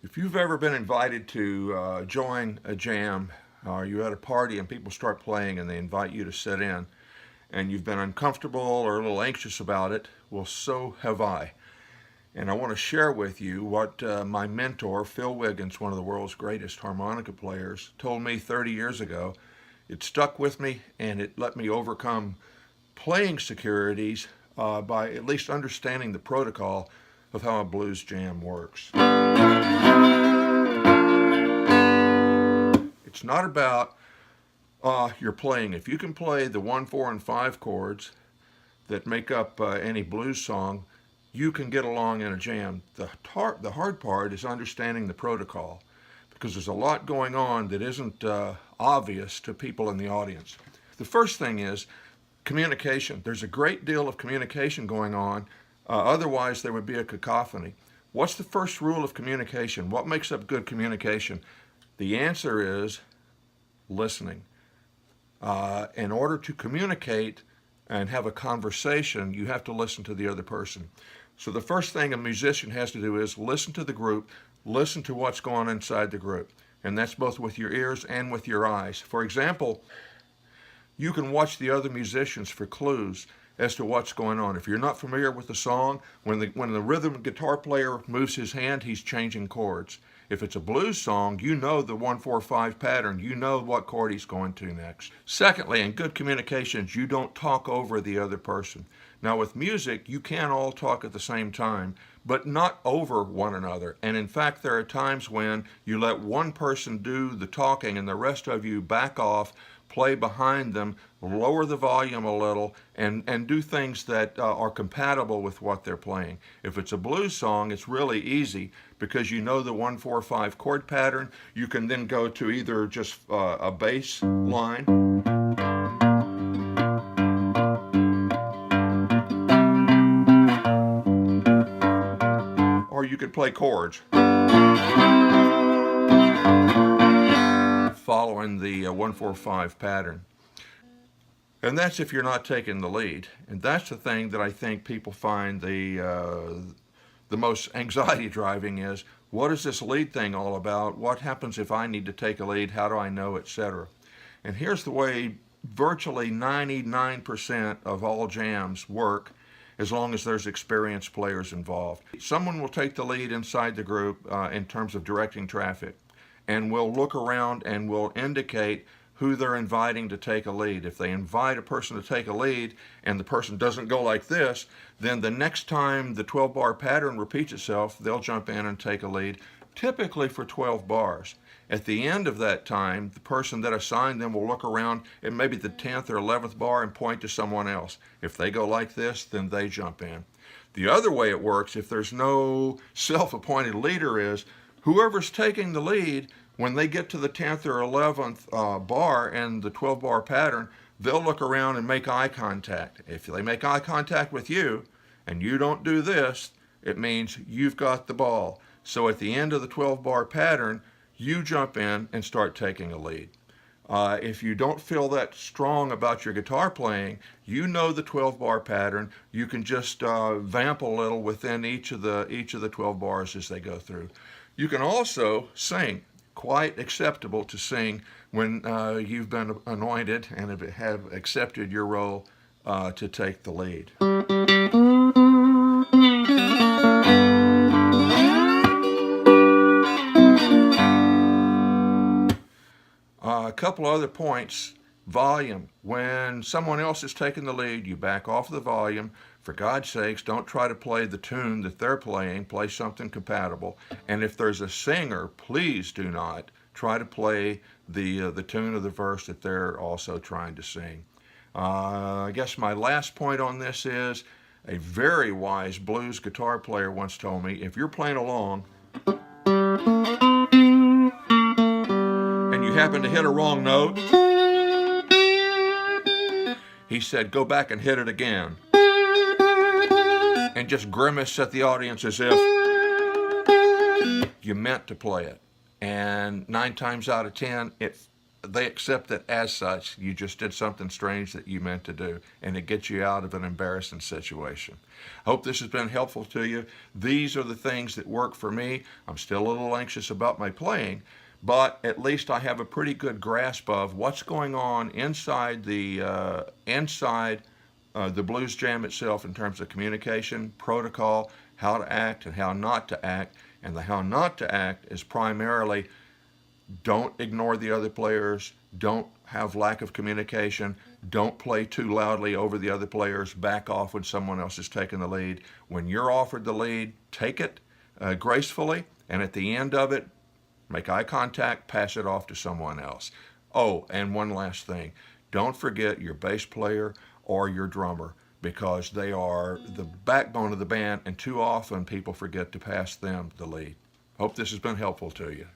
If you've ever been invited to join a jam, or you're at a party and people start playing and they invite you to sit in, and you've been uncomfortable or a little anxious about it, well, so have I. And I want to share with you what my mentor, Phil Wiggins, one of the world's greatest harmonica players, told me 30 years ago. It stuck with me and it let me overcome playing securities by at least understanding the protocol of how a blues jam works. It's not about your playing. If you can play the 1, 4, and 5 chords that make up any blues song, you can get along in a jam. The hard part is understanding the protocol, because there's a lot going on that isn't obvious to people in the audience. The first thing is communication. There's a great deal of communication going on, otherwise there would be a cacophony. What's the first rule of communication? What makes up good communication? The answer is listening. In order to communicate and have a conversation, you have to listen to the other person. So the first thing a musician has to do is listen to the group, listen to what's going on inside the group. And that's both with your ears and with your eyes. For example, you can watch the other musicians for clues as to what's going on. If you're not familiar with the song, when the rhythm guitar player moves his hand, he's changing chords. If it's a blues song, you know the 1, 4, 5 pattern. You know what chord he's going to next. Secondly, in good communications, you don't talk over the other person. Now with music, you can all talk at the same time, but not over one another. And in fact, there are times when you let one person do the talking and the rest of you back off, play behind them, lower the volume a little, and do things that are compatible with what they're playing. If it's a blues song, it's really easy because you know the 1, 4, 5 chord pattern. You can then go to either just a bass line, or you could play chords following the 1, 4, 5 pattern. And that's if you're not taking the lead. And that's the thing that I think people find the most anxiety driving is, what is this lead thing all about? What happens if I need to take a lead? How do I know, etc.? And here's the way virtually 99% of all jams work, as long as there's experienced players involved. Someone will take the lead inside the group in terms of directing traffic, and will look around and will indicate who they're inviting to take a lead. If they invite a person to take a lead and the person doesn't go like this, then the next time the 12-bar pattern repeats itself, they'll jump in and take a lead, typically for 12 bars. At the end of that time, the person that assigned them will look around at maybe the 10th or 11th bar and point to someone else. If they go like this, then they jump in. The other way it works, if there's no self-appointed leader, is whoever's taking the lead, when they get to the 10th or 11th bar and the 12-bar pattern, they'll look around and make eye contact. If they make eye contact with you and you don't do this, it means you've got the ball. So at the end of the 12-bar pattern, you jump in and start taking a lead. If you don't feel that strong about your guitar playing, you know the 12-bar pattern. You can just vamp a little within each of the 12 bars as they go through. You can also sing. Quite acceptable to sing when you've been anointed and have accepted your role to take the lead. A couple other points. Volume. When someone else is taking the lead, you back off the volume. For God's sakes, don't try to play the tune that they're playing. Play something compatible. And if there's a singer, please do not try to play the tune of the verse that they're also trying to sing. I guess my last point on this is, a very wise blues guitar player once told me, if you're playing along and you happen to hit a wrong note, he said, go back and hit it again. And just grimace at the audience as if you meant to play it. And 9 times out of 10, it they accept it as such. You just did something strange that you meant to do, and it gets you out of an embarrassing situation. Hope this has been helpful to you. These are the things that work for me. I'm still a little anxious about my playing, but at least I have a pretty good grasp of what's going on inside the blues jam itself in terms of communication, protocol, how to act and how not to act. And the how not to act is primarily don't ignore the other players, don't have lack of communication, don't play too loudly over the other players, back off when someone else is taking the lead. When you're offered the lead, take it gracefully, and at the end of it, make eye contact, pass it off to someone else. Oh, and one last thing. Don't forget your bass player or your drummer, because they are the backbone of the band, and too often people forget to pass them the lead. Hope this has been helpful to you.